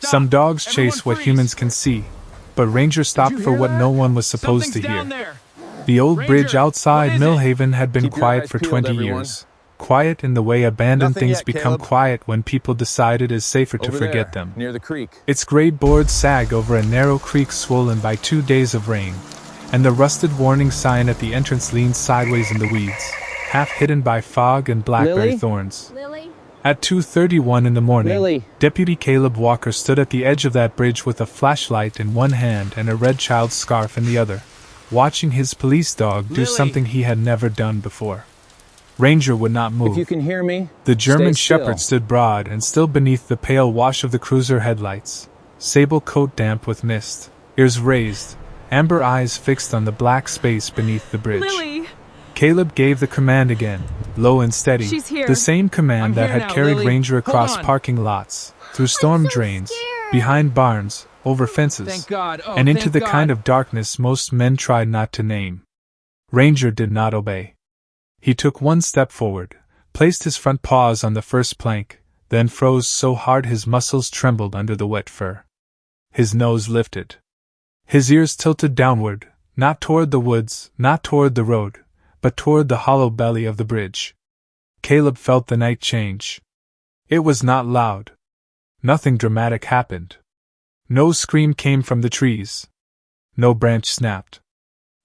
Some dogs chase what humans can see, but Ranger stopped for what no one was supposed to hear. The old bridge outside Millhaven had been quiet for 20 years. Quiet in the way abandoned things become quiet when people decide it is safer to forget them. Near the creek. Its gray boards sag over a narrow creek swollen by 2 days of rain, and the rusted warning sign at the entrance leans sideways in the weeds, half hidden by fog and blackberry thorns. Lily? At 2:31 in the morning, Lily. Deputy Caleb Walker stood at the edge of that bridge with a flashlight in one hand and a red child's scarf in the other, watching his police dog do something he had never done before. Ranger would not move. If you can hear me, the German stay still. shepherd stood broad and still beneath the pale wash of the cruiser headlights, sable coat damp with mist, ears raised, amber eyes fixed on the black space beneath the bridge. Lily! Caleb gave the command again, low and steady, She's here. the same command that had carried Lily. Ranger Hold across on. parking lots, through storm drains, scared. behind barns, over fences, Thank God. Oh, and into thank the God. kind of darkness most men tried not to name. Ranger did not obey. He took one step forward, placed his front paws on the first plank, then froze so hard his muscles trembled under the wet fur. His nose lifted. His ears tilted downward, not toward the woods, not toward the road, but toward the hollow belly of the bridge. Caleb felt the night change. It was not loud. Nothing dramatic happened. No scream came from the trees. No branch snapped.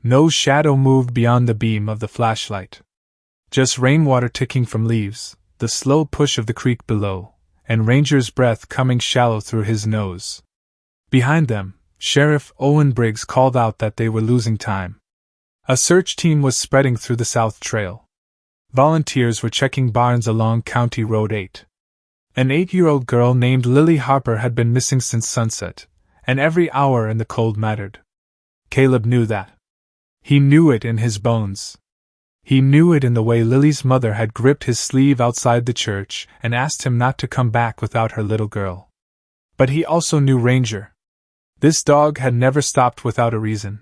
No shadow moved beyond the beam of the flashlight. Just rainwater ticking from leaves, the slow push of the creek below, and Ranger's breath coming shallow through his nose. Behind them, Sheriff Owen Briggs called out that they were losing time. A search team was spreading through the South Trail. Volunteers were checking barns along County Road 8. An 8-year-old girl named Lily Harper had been missing since sunset, and every hour in the cold mattered. Caleb knew that. He knew it in his bones. He knew it in the way Lily's mother had gripped his sleeve outside the church and asked him not to come back without her little girl. But he also knew Ranger. This dog had never stopped without a reason.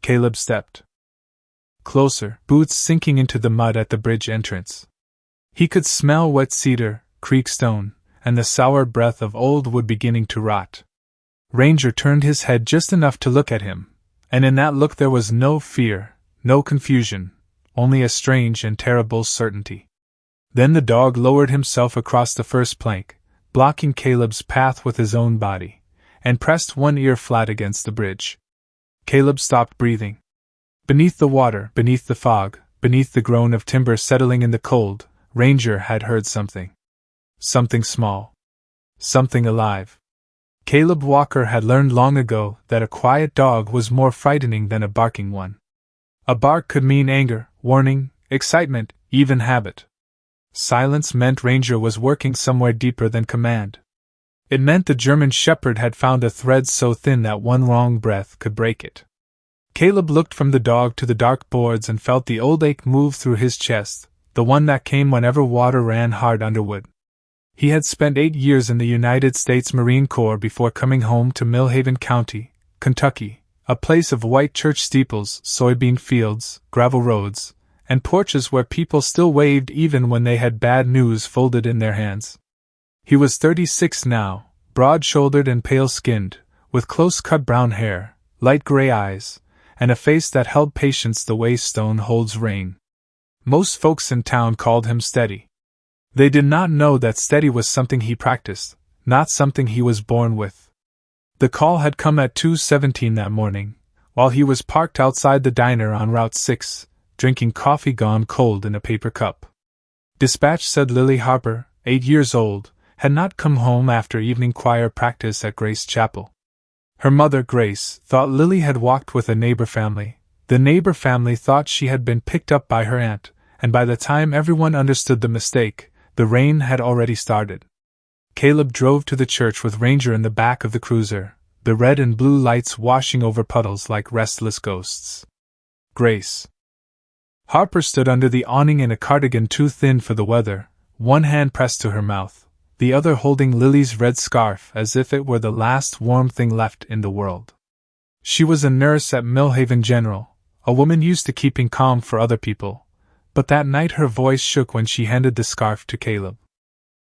Caleb stepped closer, boots sinking into the mud at the bridge entrance. He could smell wet cedar, creek stone, and the sour breath of old wood beginning to rot. Ranger turned his head just enough to look at him, and in that look there was no fear, no confusion, only a strange and terrible certainty. Then the dog lowered himself across the first plank, blocking Caleb's path with his own body, and pressed one ear flat against the bridge. Caleb stopped breathing. Beneath the water, beneath the fog, beneath the groan of timber settling in the cold, Ranger had heard something. Something small. Something alive. Caleb Walker had learned long ago that a quiet dog was more frightening than a barking one. A bark could mean anger, warning, excitement, even habit. Silence meant Ranger was working somewhere deeper than command. It meant the German shepherd had found a thread so thin that one long breath could break it. Caleb looked from the dog to the dark boards and felt the old ache move through his chest, the one that came whenever water ran hard underwood. He had spent 8 years in the United States Marine Corps before coming home to Millhaven County, Kentucky, a place of white church steeples, soybean fields, gravel roads, and porches where people still waved even when they had bad news folded in their hands. He was 36 now, broad-shouldered and pale-skinned, with close-cut brown hair, light gray eyes, and a face that held patience the way stone holds rain. Most folks in town called him Steady. They did not know that steady was something he practiced, not something he was born with. The call had come at 2:17 that morning, while he was parked outside the diner on Route 6, drinking coffee gone cold in a paper cup. Dispatch said Lily Harper, 8 years old, had not come home after evening choir practice at Grace Chapel. Her mother, Grace, thought Lily had walked with a neighbor family. The neighbor family thought she had been picked up by her aunt, and by the time everyone understood the mistake, the rain had already started. Caleb drove to the church with Ranger in the back of the cruiser, the red and blue lights washing over puddles like restless ghosts. Grace Harper stood under the awning in a cardigan too thin for the weather, one hand pressed to her mouth, the other holding Lily's red scarf as if it were the last warm thing left in the world. She was a nurse at Millhaven General, a woman used to keeping calm for other people, but that night her voice shook when she handed the scarf to Caleb.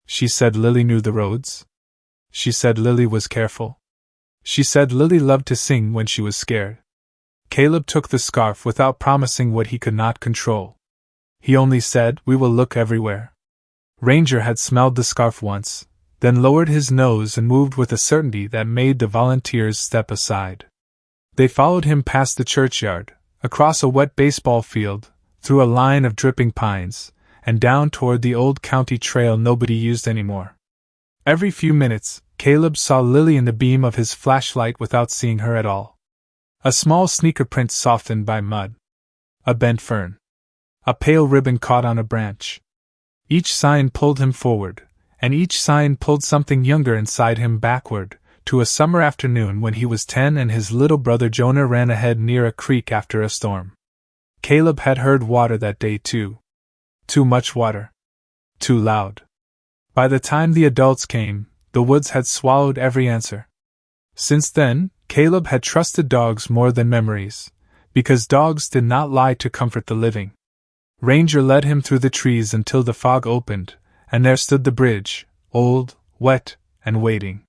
She said Lily knew the roads. She said Lily was careful. She said Lily loved to sing when she was scared. Caleb took the scarf without promising what he could not control. He only said, "We will look everywhere." Ranger had smelled the scarf once, then lowered his nose and moved with a certainty that made the volunteers step aside. They followed him past the churchyard, across a wet baseball field, through a line of dripping pines, and down toward the old county trail nobody used anymore. Every few minutes, Caleb saw Lily in the beam of his flashlight without seeing her at all. A small sneaker print softened by mud. A bent fern. A pale ribbon caught on a branch. Each sign pulled him forward, and each sign pulled something younger inside him backward, to a summer afternoon when he was 10 and his little brother Jonah ran ahead near a creek after a storm. Caleb had heard water that day too. Too much water. Too loud. By the time the adults came, the woods had swallowed every answer. Since then, Caleb had trusted dogs more than memories, because dogs did not lie to comfort the living. Ranger led him through the trees until the fog opened, and there stood the bridge, old, wet, and waiting.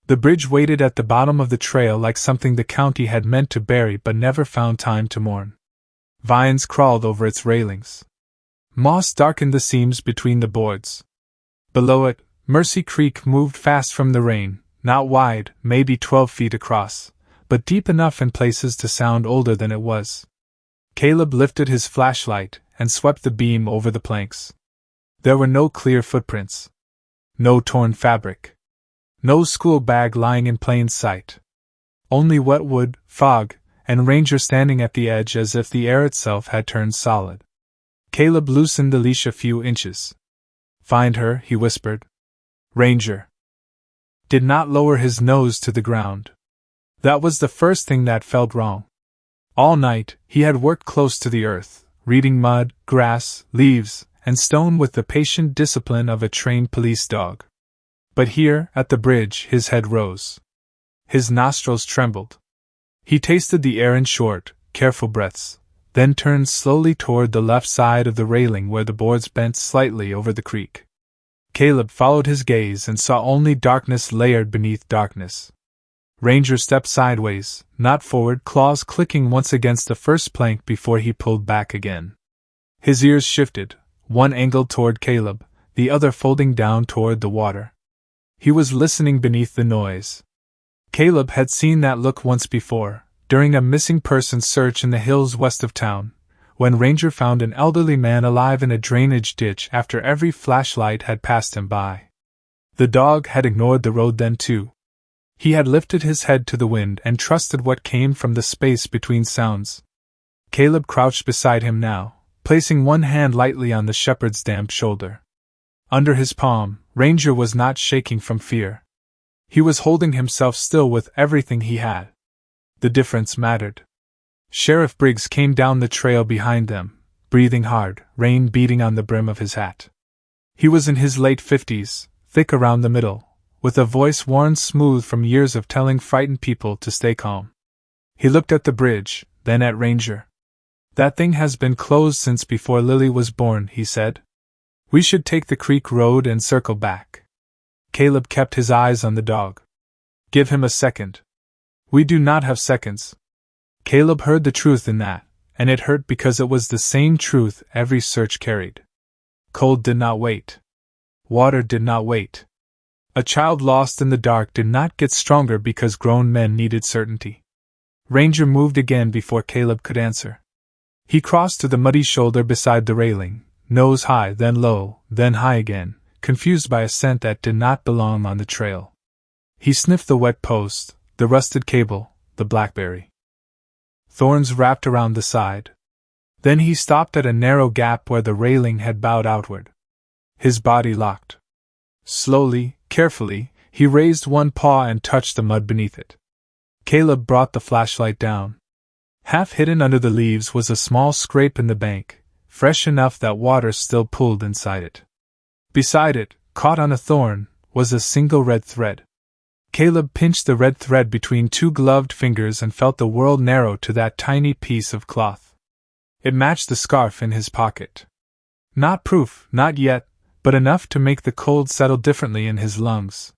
The bridge waited at the bottom of the trail like something the county had meant to bury but never found time to mourn. Vines crawled over its railings. Moss darkened the seams between the boards. Below it, Mercy Creek moved fast from the rain, not wide, maybe 12 feet across, but deep enough in places to sound older than it was. Caleb lifted his flashlight and swept the beam over the planks. There were no clear footprints. No torn fabric. No school bag lying in plain sight. Only wet wood, fog, and Ranger standing at the edge as if the air itself had turned solid. Caleb loosened the leash a few inches. "Find her," he whispered. Ranger did not lower his nose to the ground. That was the first thing that felt wrong. All night, he had worked close to the earth, reading mud, grass, leaves, and stone with the patient discipline of a trained police dog. But here, at the bridge, his head rose. His nostrils trembled. He tasted the air in short, careful breaths, then turned slowly toward the left side of the railing where the boards bent slightly over the creek. Caleb followed his gaze and saw only darkness layered beneath darkness. Ranger stepped sideways, not forward, claws clicking once against the first plank before he pulled back again. His ears shifted, one angled toward Caleb, the other folding down toward the water. He was listening beneath the noise. Caleb had seen that look once before, during a missing persons search in the hills west of town, when Ranger found an elderly man alive in a drainage ditch after every flashlight had passed him by. The dog had ignored the road then too. He had lifted his head to the wind and trusted what came from the space between sounds. Caleb crouched beside him now, placing one hand lightly on the shepherd's damp shoulder. Under his palm, Ranger was not shaking from fear. He was holding himself still with everything he had. The difference mattered. Sheriff Briggs came down the trail behind them, breathing hard, rain beating on the brim of his hat. He was in his late 50s, thick around the middle, with a voice worn smooth from years of telling frightened people to stay calm. He looked at the bridge, then at Ranger. "That thing has been closed since before Lily was born," he said. "We should take the creek road and circle back." Caleb kept his eyes on the dog. "Give him a second." "We do not have seconds." Caleb heard the truth in that, and it hurt because it was the same truth every search carried. Cold did not wait. Water did not wait. A child lost in the dark did not get stronger because grown men needed certainty. Ranger moved again before Caleb could answer. He crossed to the muddy shoulder beside the railing, nose high, then low, then high again, confused by a scent that did not belong on the trail. He sniffed the wet post, the rusted cable, the blackberry. Thorns wrapped around the side. Then he stopped at a narrow gap where the railing had bowed outward. His body locked. Slowly, carefully, he raised one paw and touched the mud beneath it. Caleb brought the flashlight down. Half hidden under the leaves was a small scrape in the bank, fresh enough that water still pooled inside it. Beside it, caught on a thorn, was a single red thread. Caleb pinched the red thread between two gloved fingers and felt the world narrow to that tiny piece of cloth. It matched the scarf in his pocket. Not proof, not yet, but enough to make the cold settle differently in his lungs.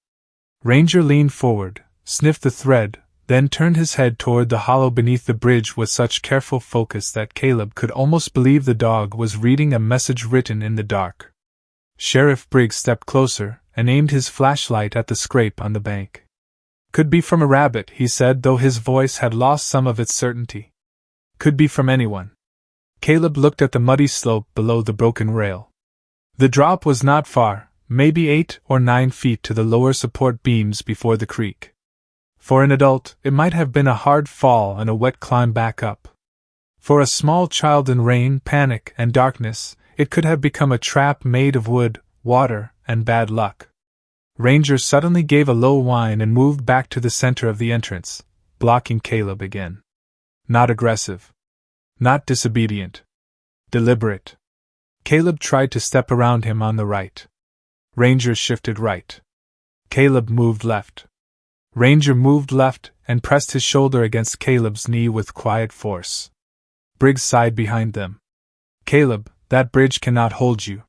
Ranger leaned forward, sniffed the thread, then turned his head toward the hollow beneath the bridge with such careful focus that Caleb could almost believe the dog was reading a message written in the dark. Sheriff Briggs stepped closer and aimed his flashlight at the scrape on the bank. "Could be from a rabbit," he said, though his voice had lost some of its certainty. "Could be from anyone." Caleb looked at the muddy slope below the broken rail. The drop was not far, maybe 8 or 9 feet to the lower support beams before the creek. For an adult, it might have been a hard fall and a wet climb back up. For a small child in rain, panic, and darkness, it could have become a trap made of wood, water, and bad luck. Ranger suddenly gave a low whine and moved back to the center of the entrance, blocking Caleb again. Not aggressive. Not disobedient. Deliberate. Caleb tried to step around him on the right. Ranger shifted right. Caleb moved left. Ranger moved left and pressed his shoulder against Caleb's knee with quiet force. Briggs sighed behind them. "Caleb, that bridge cannot hold you.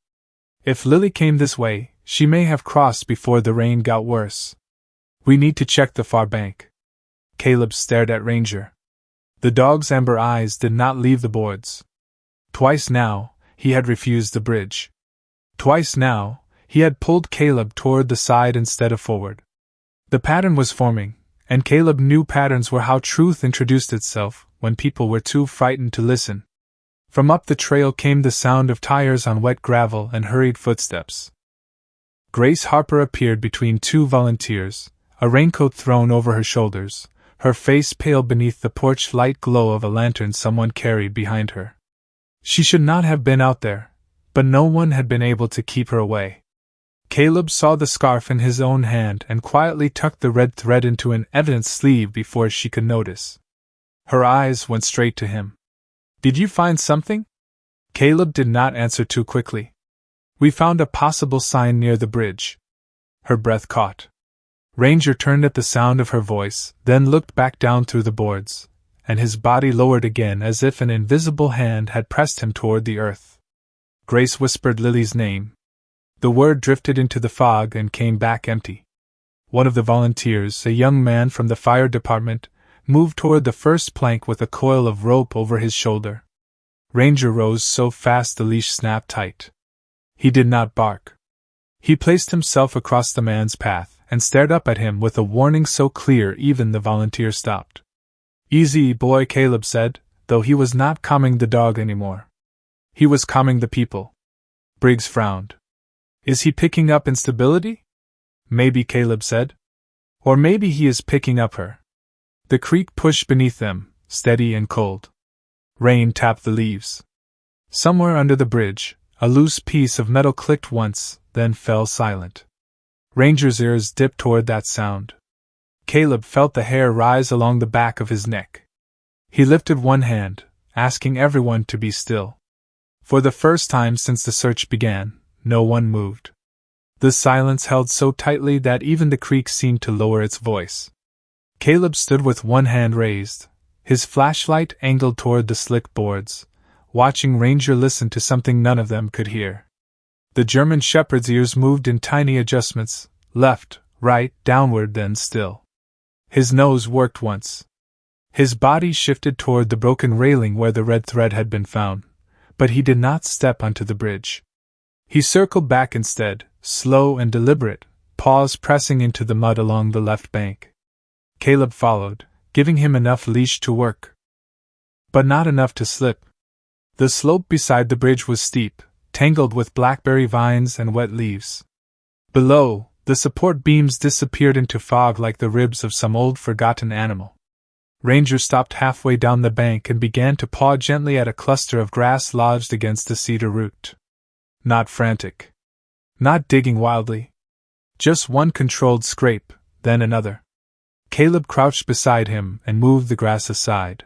If Lily came this way, she may have crossed before the rain got worse. We need to check the far bank." Caleb stared at Ranger. The dog's amber eyes did not leave the boards. Twice now, he had refused the bridge. Twice now, he had pulled Caleb toward the side instead of forward. The pattern was forming, and Caleb knew patterns were how truth introduced itself when people were too frightened to listen. From up the trail came the sound of tires on wet gravel and hurried footsteps. Grace Harper appeared between two volunteers, a raincoat thrown over her shoulders, her face pale beneath the porch light glow of a lantern someone carried behind her. She should not have been out there, but no one had been able to keep her away. Caleb saw the scarf in his own hand and quietly tucked the red thread into an evident sleeve before she could notice. Her eyes went straight to him. "Did you find something?" Caleb did not answer too quickly. "We found a possible sign near the bridge." Her breath caught. Ranger turned at the sound of her voice, then looked back down through the boards, and his body lowered again as if an invisible hand had pressed him toward the earth. Grace whispered Lily's name. The word drifted into the fog and came back empty. One of the volunteers, a young man from the fire department, moved toward the first plank with a coil of rope over his shoulder. Ranger rose so fast the leash snapped tight. He did not bark. He placed himself across the man's path and stared up at him with a warning so clear even the volunteer stopped. "Easy, boy," Caleb said, though he was not calming the dog anymore. He was calming the people. Briggs frowned. "Is he picking up instability?" "Maybe," Caleb said. "Or maybe he is picking up her." The creek pushed beneath them, steady and cold. Rain tapped the leaves. Somewhere under the bridge, a loose piece of metal clicked once, then fell silent. Ranger's ears dipped toward that sound. Caleb felt the hair rise along the back of his neck. He lifted one hand, asking everyone to be still. For the first time since the search began, no one moved. The silence held so tightly that even the creek seemed to lower its voice. Caleb stood with one hand raised, his flashlight angled toward the slick boards, watching Ranger listen to something none of them could hear. The German shepherd's ears moved in tiny adjustments, left, right, downward, then still. His nose worked once. His body shifted toward the broken railing where the red thread had been found, but he did not step onto the bridge. He circled back instead, slow and deliberate, paws pressing into the mud along the left bank. Caleb followed, giving him enough leash to work, but not enough to slip. The slope beside the bridge was steep, tangled with blackberry vines and wet leaves. Below, the support beams disappeared into fog like the ribs of some old forgotten animal. Ranger stopped halfway down the bank and began to paw gently at a cluster of grass lodged against a cedar root. Not frantic. Not digging wildly. Just one controlled scrape, then another. Caleb crouched beside him and moved the grass aside.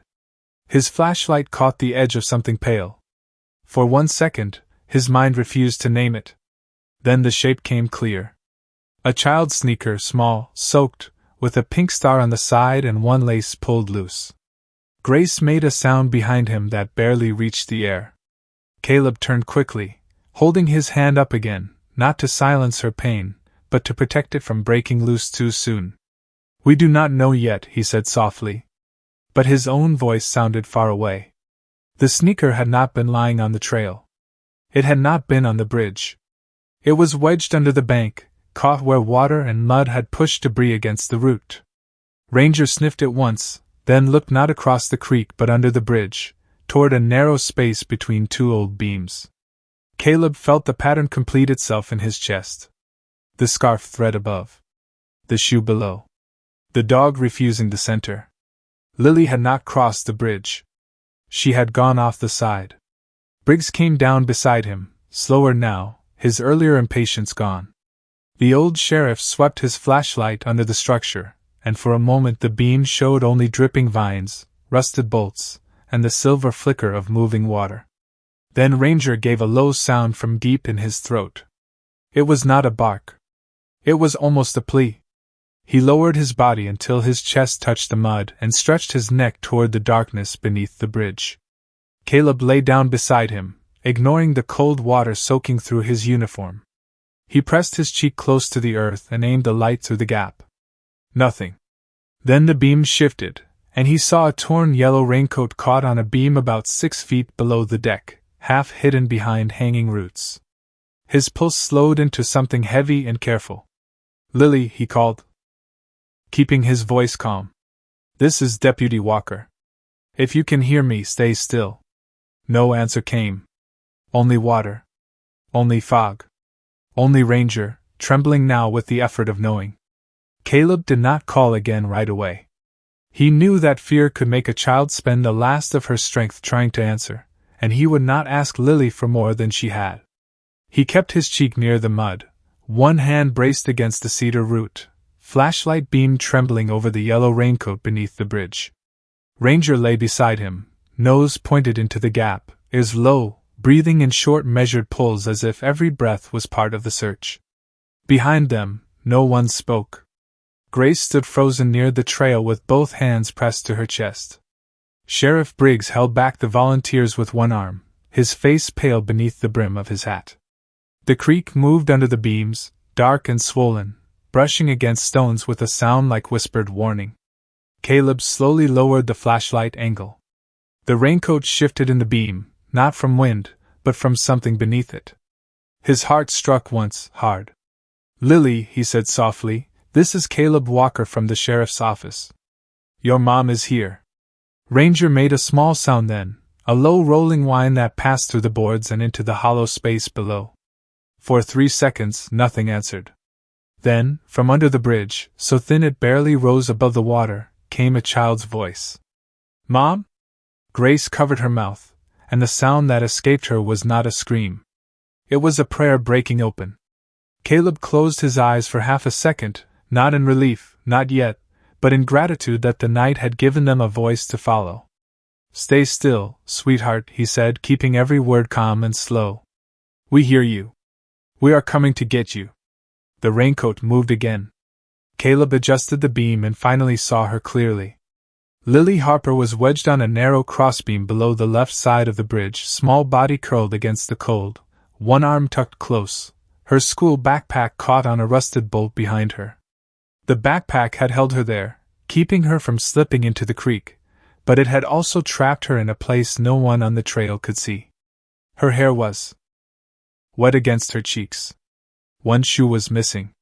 His flashlight caught the edge of something pale. For 1 second, his mind refused to name it. Then the shape came clear. A child's sneaker, small, soaked, with a pink star on the side and one lace pulled loose. Grace made a sound behind him that barely reached the air. Caleb turned quickly, holding his hand up again, not to silence her pain, but to protect it from breaking loose too soon. "We do not know yet," he said softly. But his own voice sounded far away. The sneaker had not been lying on the trail. It had not been on the bridge. It was wedged under the bank, caught where water and mud had pushed debris against the root. Ranger sniffed it once, then looked not across the creek but under the bridge, toward a narrow space between two old beams. Caleb felt the pattern complete itself in his chest. The scarf thread above. The shoe below. The dog refusing the center. Lily had not crossed the bridge. She had gone off the side. Briggs came down beside him, slower now, his earlier impatience gone. The old sheriff swept his flashlight under the structure, and for a moment the beam showed only dripping vines, rusted bolts, and the silver flicker of moving water. Then Ranger gave a low sound from deep in his throat. It was not a bark. It was almost a plea. He lowered his body until his chest touched the mud and stretched his neck toward the darkness beneath the bridge. Caleb lay down beside him, ignoring the cold water soaking through his uniform. He pressed his cheek close to the earth and aimed the light through the gap. Nothing. Then the beam shifted, and he saw a torn yellow raincoat caught on a beam about 6 feet below the deck, half hidden behind hanging roots. His pulse slowed into something heavy and careful. "Lily," he called, keeping his voice calm. "This is Deputy Walker. If you can hear me, stay still." No answer came. Only water. Only fog. Only Ranger, trembling now with the effort of knowing. Caleb did not call again right away. He knew that fear could make a child spend the last of her strength trying to answer, and he would not ask Lily for more than she had. He kept his cheek near the mud, one hand braced against the cedar root, flashlight beam trembling over the yellow raincoat beneath the bridge. Ranger lay beside him, nose pointed into the gap, ears low, breathing in short measured pulls as if every breath was part of the search. Behind them, no one spoke. Grace stood frozen near the trail with both hands pressed to her chest. Sheriff Briggs held back the volunteers with one arm, his face pale beneath the brim of his hat. The creek moved under the beams, dark and swollen, brushing against stones with a sound like whispered warning. Caleb slowly lowered the flashlight angle. The raincoat shifted in the beam, not from wind, but from something beneath it. His heart struck once, hard. "Lily," he said softly, "this is Caleb Walker from the sheriff's office. Your mom is here." Ranger made a small sound then, a low rolling whine that passed through the boards and into the hollow space below. For 3 seconds, nothing answered. Then, from under the bridge, so thin it barely rose above the water, came a child's voice. "Mom?" Grace covered her mouth, and the sound that escaped her was not a scream. It was a prayer breaking open. Caleb closed his eyes for half a second, not in relief, not yet, but in gratitude that the night had given them a voice to follow. "Stay still, sweetheart," he said, keeping every word calm and slow. "We hear you. We are coming to get you." The raincoat moved again. Caleb adjusted the beam and finally saw her clearly. Lily Harper was wedged on a narrow crossbeam below the left side of the bridge, small body curled against the cold, one arm tucked close, her school backpack caught on a rusted bolt behind her. The backpack had held her there, keeping her from slipping into the creek, but it had also trapped her in a place no one on the trail could see. Her hair was wet against her cheeks. One shoe was missing.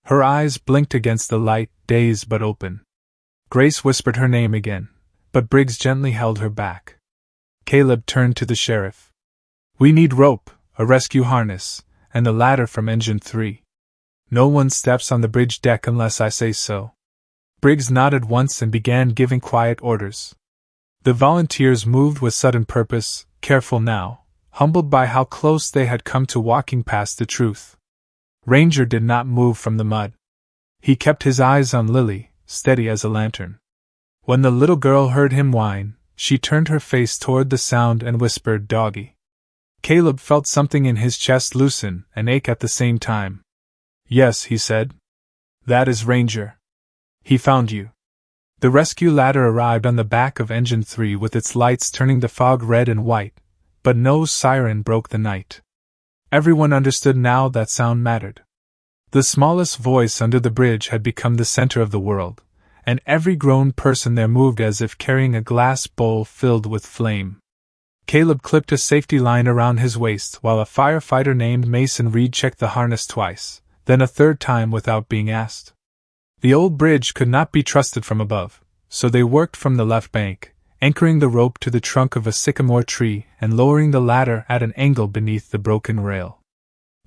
Her eyes blinked against the light, dazed but open. Grace whispered her name again, but Briggs gently held her back. Caleb turned to the sheriff. "We need rope, a rescue harness, and a ladder from Engine 3. No one steps on the bridge deck unless I say so." Briggs nodded once and began giving quiet orders. The volunteers moved with sudden purpose, careful now, humbled by how close they had come to walking past the truth. Ranger did not move from the mud. He kept his eyes on Lily, steady as a lantern. When the little girl heard him whine, she turned her face toward the sound and whispered, "Doggy." Caleb felt something in his chest loosen and ache at the same time. "Yes," he said. "That is Ranger. He found you." The rescue ladder arrived on the back of Engine 3 with its lights turning the fog red and white, but no siren broke the night. Everyone understood now that sound mattered. The smallest voice under the bridge had become the center of the world, and every grown person there moved as if carrying a glass bowl filled with flame. Caleb clipped a safety line around his waist while a firefighter named Mason Reed checked the harness twice, then a third time without being asked. The old bridge could not be trusted from above, so they worked from the left bank, anchoring the rope to the trunk of a sycamore tree and lowering the ladder at an angle beneath the broken rail.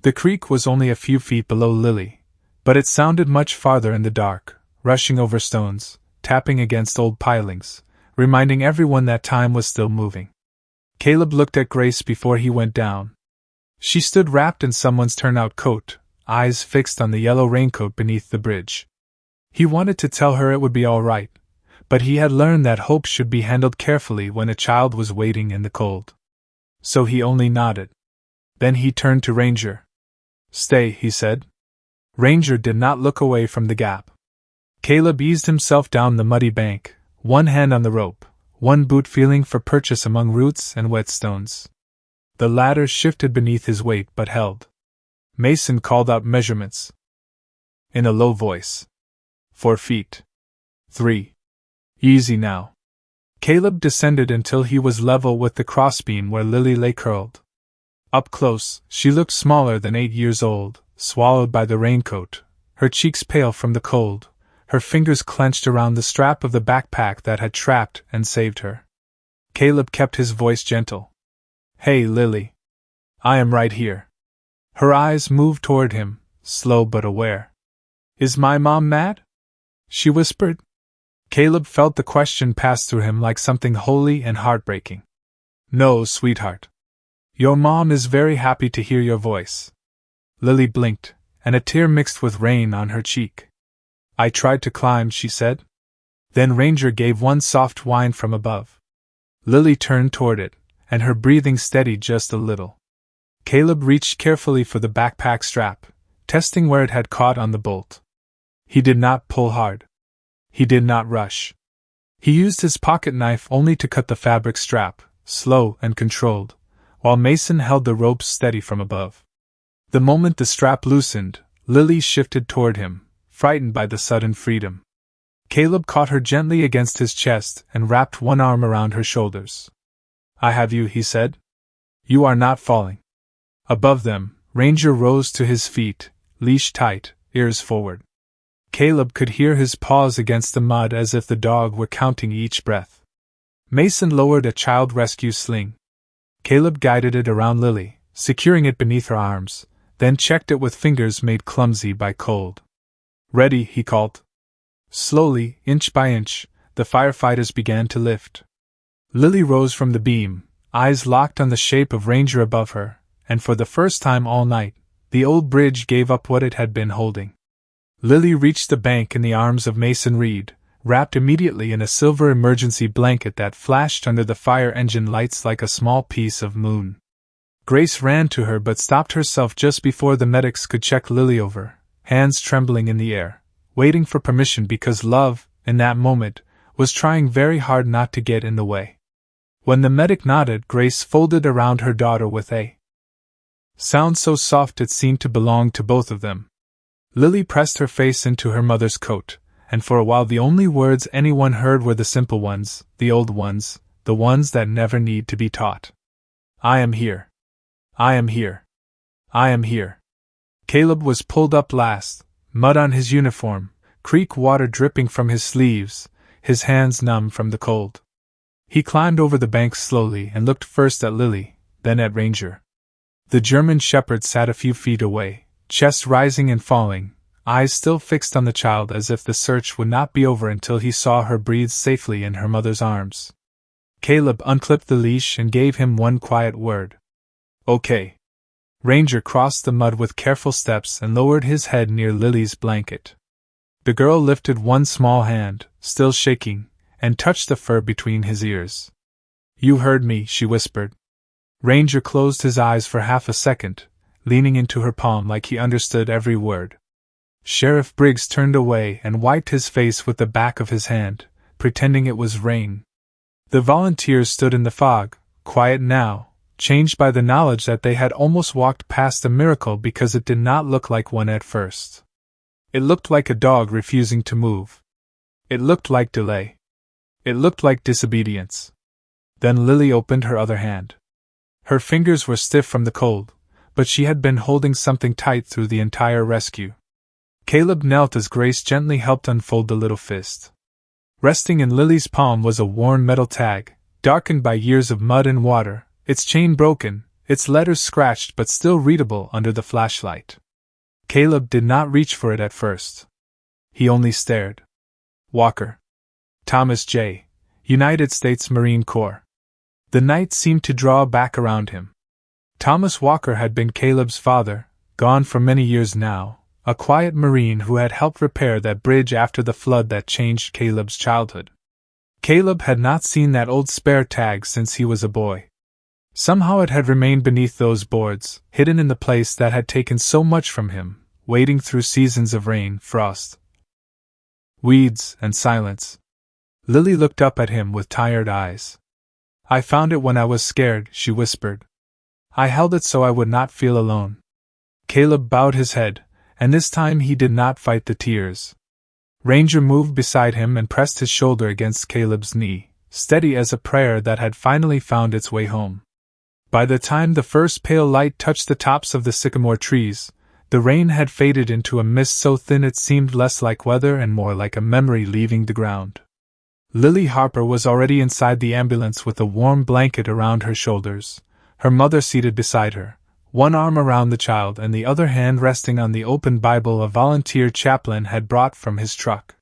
The creek was only a few feet below Lily, but it sounded much farther in the dark, rushing over stones, tapping against old pilings, reminding everyone that time was still moving. Caleb looked at Grace before he went down. She stood wrapped in someone's turnout coat, eyes fixed on the yellow raincoat beneath the bridge. He wanted to tell her it would be all right, but he had learned that hope should be handled carefully when a child was waiting in the cold. So he only nodded. Then he turned to Ranger. "Stay," he said. Ranger did not look away from the gap. Caleb eased himself down the muddy bank, one hand on the rope, one boot feeling for purchase among roots and wet stones. The ladder shifted beneath his weight but held. Mason called out measurements. In a low voice. 4 feet. 3. Easy now. Caleb descended until he was level with the crossbeam where Lily lay curled. Up close, she looked smaller than 8 years old, swallowed by the raincoat, her cheeks pale from the cold, her fingers clenched around the strap of the backpack that had trapped and saved her. Caleb kept his voice gentle. "Hey, Lily. I am right here." Her eyes moved toward him, slow but aware. "Is my mom mad?" she whispered. Caleb felt the question pass through him like something holy and heartbreaking. "No, sweetheart. Your mom is very happy to hear your voice." Lily blinked, and a tear mixed with rain on her cheek. "I tried to climb," she said. Then Ranger gave one soft whine from above. Lily turned toward it, and her breathing steadied just a little. Caleb reached carefully for the backpack strap, testing where it had caught on the bolt. He did not pull hard. He did not rush. He used his pocket knife only to cut the fabric strap, slow and controlled, while Mason held the rope steady from above. The moment the strap loosened, Lily shifted toward him, frightened by the sudden freedom. Caleb caught her gently against his chest and wrapped one arm around her shoulders. "I have you," he said. "You are not falling." Above them, Ranger rose to his feet, leash tight, ears forward. Caleb could hear his paws against the mud as if the dog were counting each breath. Mason lowered a child rescue sling. Caleb guided it around Lily, securing it beneath her arms, then checked it with fingers made clumsy by cold. "Ready," he called. Slowly, inch by inch, the firefighters began to lift. Lily rose from the beam, eyes locked on the shape of Ranger above her, and for the first time all night, the old bridge gave up what it had been holding. Lily reached the bank in the arms of Mason Reed, wrapped immediately in a silver emergency blanket that flashed under the fire engine lights like a small piece of moon. Grace ran to her but stopped herself just before the medics could check Lily over, hands trembling in the air, waiting for permission because love, in that moment, was trying very hard not to get in the way. When the medic nodded, Grace folded around her daughter with a sound so soft it seemed to belong to both of them. Lily pressed her face into her mother's coat, and for a while the only words anyone heard were the simple ones, the old ones, the ones that never need to be taught. "I am here. I am here. I am here." Caleb was pulled up last, mud on his uniform, creek water dripping from his sleeves, his hands numb from the cold. He climbed over the bank slowly and looked first at Lily, then at Ranger. The German shepherd sat a few feet away, chest rising and falling, eyes still fixed on the child as if the search would not be over until he saw her breathe safely in her mother's arms. Caleb unclipped the leash and gave him one quiet word. "Okay." Ranger crossed the mud with careful steps and lowered his head near Lily's blanket. The girl lifted one small hand, still shaking, and touched the fur between his ears. "You heard me," she whispered. Ranger closed his eyes for half a second, leaning into her palm like he understood every word. Sheriff Briggs turned away and wiped his face with the back of his hand, pretending it was rain. The volunteers stood in the fog, quiet now, changed by the knowledge that they had almost walked past a miracle because it did not look like one at first. It looked like a dog refusing to move. It looked like delay. It looked like disobedience. Then Lily opened her other hand. Her fingers were stiff from the cold, but she had been holding something tight through the entire rescue. Caleb knelt as Grace gently helped unfold the little fist. Resting in Lily's palm was a worn metal tag, darkened by years of mud and water, its chain broken, its letters scratched but still readable under the flashlight. Caleb did not reach for it at first. He only stared. Walker. Thomas J., United States Marine Corps. The night seemed to draw back around him. Thomas Walker had been Caleb's father, gone for many years now, a quiet Marine who had helped repair that bridge after the flood that changed Caleb's childhood. Caleb had not seen that old spare tag since he was a boy. Somehow it had remained beneath those boards, hidden in the place that had taken so much from him, waiting through seasons of rain, frost, weeds, and silence. Lily looked up at him with tired eyes. "I found it when I was scared," she whispered. "I held it so I would not feel alone." Caleb bowed his head, and this time he did not fight the tears. Ranger moved beside him and pressed his shoulder against Caleb's knee, steady as a prayer that had finally found its way home. By the time the first pale light touched the tops of the sycamore trees, the rain had faded into a mist so thin it seemed less like weather and more like a memory leaving the ground. Lily Harper was already inside the ambulance with a warm blanket around her shoulders, her mother seated beside her, one arm around the child and the other hand resting on the open Bible a volunteer chaplain had brought from his truck.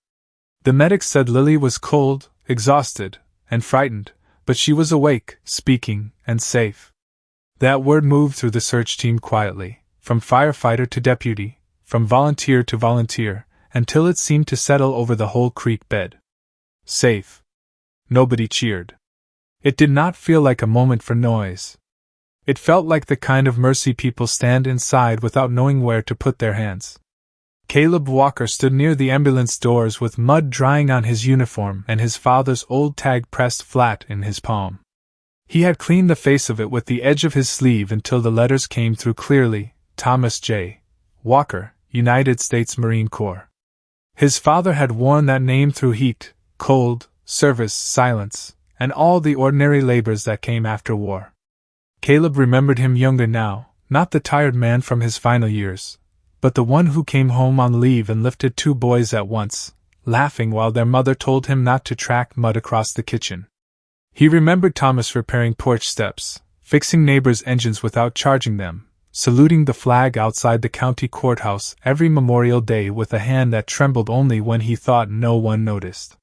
The medic said Lily was cold, exhausted, and frightened, but she was awake, speaking, and safe. That word moved through the search team quietly, from firefighter to deputy, from volunteer to volunteer, until it seemed to settle over the whole creek bed. Safe. Nobody cheered. It did not feel like a moment for noise. It felt like the kind of mercy people stand inside without knowing where to put their hands. Caleb Walker stood near the ambulance doors with mud drying on his uniform and his father's old tag pressed flat in his palm. He had cleaned the face of it with the edge of his sleeve until the letters came through clearly: Thomas J. Walker, United States Marine Corps. His father had worn that name through heat, cold, service, silence, and all the ordinary labors that came after war. Caleb remembered him younger now, not the tired man from his final years, but the one who came home on leave and lifted two boys at once, laughing while their mother told him not to track mud across the kitchen. He remembered Thomas repairing porch steps, fixing neighbors' engines without charging them, saluting the flag outside the county courthouse every Memorial Day with a hand that trembled only when he thought no one noticed.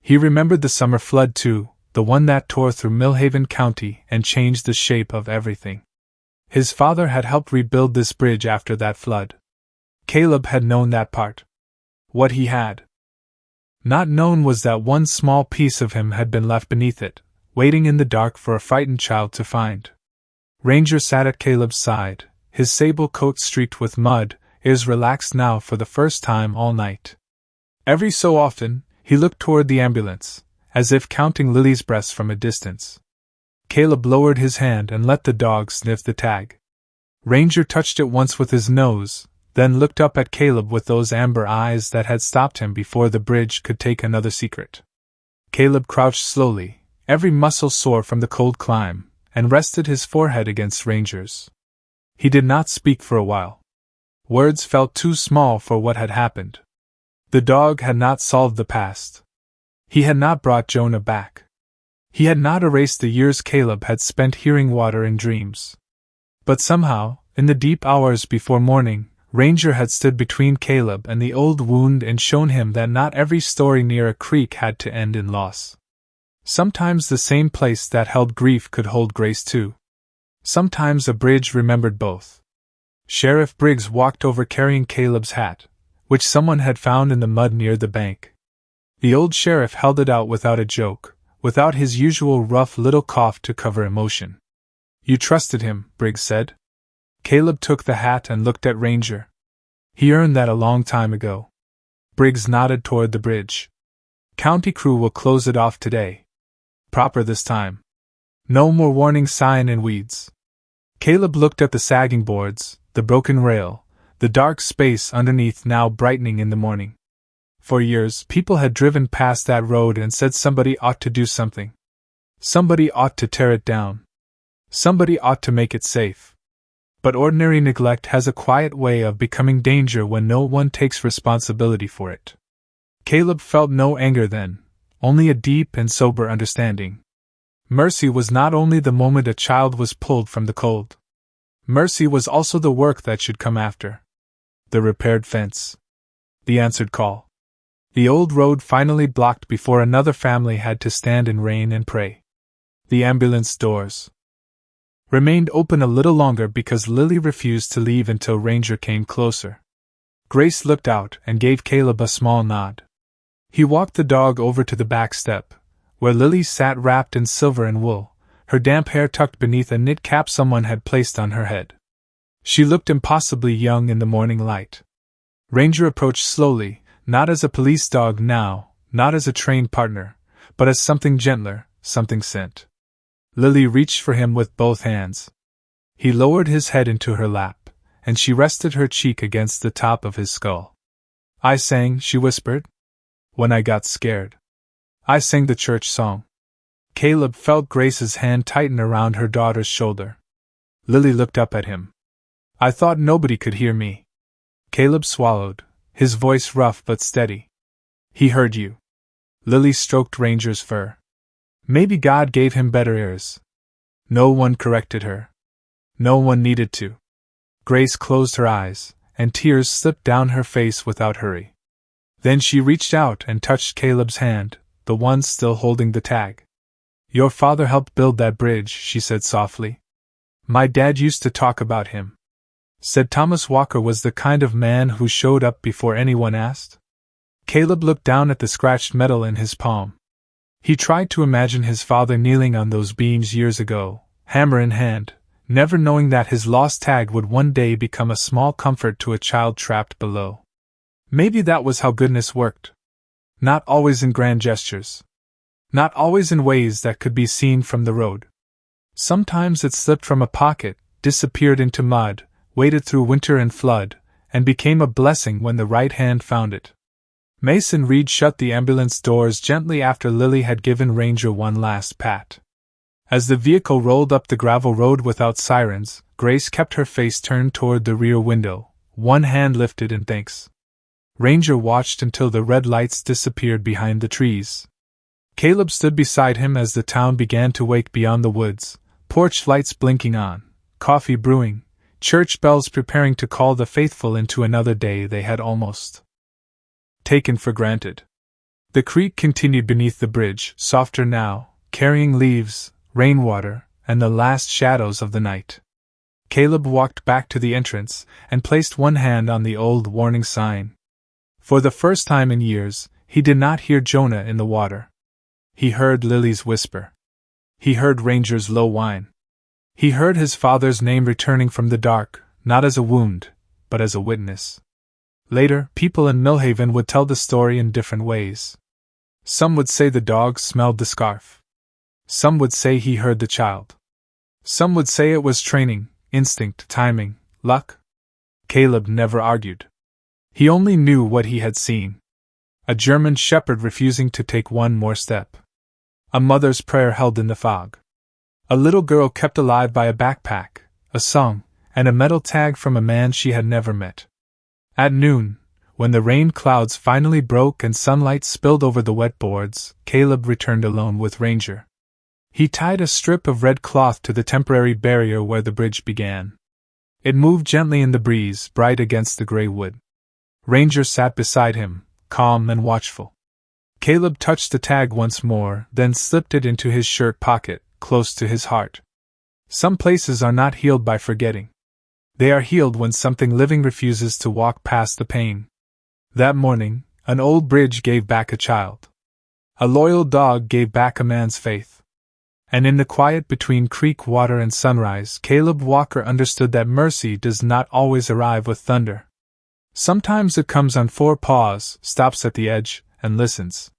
He remembered the summer flood too, the one that tore through Millhaven County and changed the shape of everything. His father had helped rebuild this bridge after that flood. Caleb had known that part. What he had not known was that one small piece of him had been left beneath it, waiting in the dark for a frightened child to find. Ranger sat at Caleb's side, his sable coat streaked with mud, ears relaxed now for the first time all night. Every so often, he looked toward the ambulance, as if counting Lily's breaths from a distance. Caleb lowered his hand and let the dog sniff the tag. Ranger touched it once with his nose, then looked up at Caleb with those amber eyes that had stopped him before the bridge could take another secret. Caleb crouched slowly, every muscle sore from the cold climb, and rested his forehead against Ranger's. He did not speak for a while. Words felt too small for what had happened. The dog had not solved the past. He had not brought Jonah back. He had not erased the years Caleb had spent hearing water in dreams. But somehow, in the deep hours before morning, Ranger had stood between Caleb and the old wound and shown him that not every story near a creek had to end in loss. Sometimes the same place that held grief could hold grace too. Sometimes a bridge remembered both. Sheriff Briggs walked over carrying Caleb's hat, which someone had found in the mud near the bank. The old sheriff held it out without a joke, without his usual rough little cough to cover emotion. "You trusted him," Briggs said. Caleb took the hat and looked at Ranger. "He earned that a long time ago." Briggs nodded toward the bridge. "County crew will close it off today. Proper this time." No more warning sign in weeds. Caleb looked at the sagging boards, the broken rail, the dark space underneath now brightening in the morning. For years, people had driven past that road and said somebody ought to do something. Somebody ought to tear it down. Somebody ought to make it safe. But ordinary neglect has a quiet way of becoming danger when no one takes responsibility for it. Caleb felt no anger then, only a deep and sober understanding. Mercy was not only the moment a child was pulled from the cold. Mercy was also the work that should come after. The repaired fence. The answered call. The old road finally blocked before another family had to stand in rain and pray. The ambulance doors remained open a little longer because Lily refused to leave until Ranger came closer. Grace looked out and gave Caleb a small nod. He walked the dog over to the back step, where Lily sat wrapped in silver and wool, her damp hair tucked beneath a knit cap someone had placed on her head. She looked impossibly young in the morning light. Ranger approached slowly, not as a police dog now, not as a trained partner, but as something gentler, something sent. Lily reached for him with both hands. He lowered his head into her lap, and she rested her cheek against the top of his skull. I sang, she whispered, when I got scared. I sang the church song. Caleb felt Grace's hand tighten around her daughter's shoulder. Lily looked up at him. I thought nobody could hear me. Caleb swallowed, his voice rough but steady. He heard you. Lily stroked Ranger's fur. Maybe God gave him better ears. No one corrected her. No one needed to. Grace closed her eyes, and tears slipped down her face without hurry. Then she reached out and touched Caleb's hand, the one still holding the tag. Your father helped build that bridge, she said softly. My dad used to talk about him. Said Thomas Walker was the kind of man who showed up before anyone asked. Caleb looked down at the scratched metal in his palm. He tried to imagine his father kneeling on those beams years ago, hammer in hand, never knowing that his lost tag would one day become a small comfort to a child trapped below. Maybe that was how goodness worked. Not always in grand gestures. Not always in ways that could be seen from the road. Sometimes it slipped from a pocket, disappeared into mud, waded through winter and flood, and became a blessing when the right hand found it. Mason Reed shut the ambulance doors gently after Lily had given Ranger one last pat. As the vehicle rolled up the gravel road without sirens, Grace kept her face turned toward the rear window, one hand lifted in thanks. Ranger watched until the red lights disappeared behind the trees. Caleb stood beside him as the town began to wake beyond the woods, porch lights blinking on, coffee brewing, church bells preparing to call the faithful into another day they had almost taken for granted. The creek continued beneath the bridge, softer now, carrying leaves, rainwater, and the last shadows of the night. Caleb walked back to the entrance and placed one hand on the old warning sign. For the first time in years, he did not hear Jonah in the water. He heard Lily's whisper. He heard Ranger's low whine. He heard his father's name returning from the dark, not as a wound, but as a witness. Later, people in Millhaven would tell the story in different ways. Some would say the dog smelled the scarf. Some would say he heard the child. Some would say it was training, instinct, timing, luck. Caleb never argued. He only knew what he had seen. A German shepherd refusing to take one more step. A mother's prayer held in the fog. A little girl kept alive by a backpack, a song, and a metal tag from a man she had never met. At noon, when the rain clouds finally broke and sunlight spilled over the wet boards, Caleb returned alone with Ranger. He tied a strip of red cloth to the temporary barrier where the bridge began. It moved gently in the breeze, bright against the gray wood. Ranger sat beside him, calm and watchful. Caleb touched the tag once more, then slipped it into his shirt pocket, close to his heart. Some places are not healed by forgetting. They are healed when something living refuses to walk past the pain. That morning, an old bridge gave back a child. A loyal dog gave back a man's faith. And in the quiet between creek water and sunrise, Caleb Walker understood that mercy does not always arrive with thunder. Sometimes it comes on four paws, stops at the edge, and listens.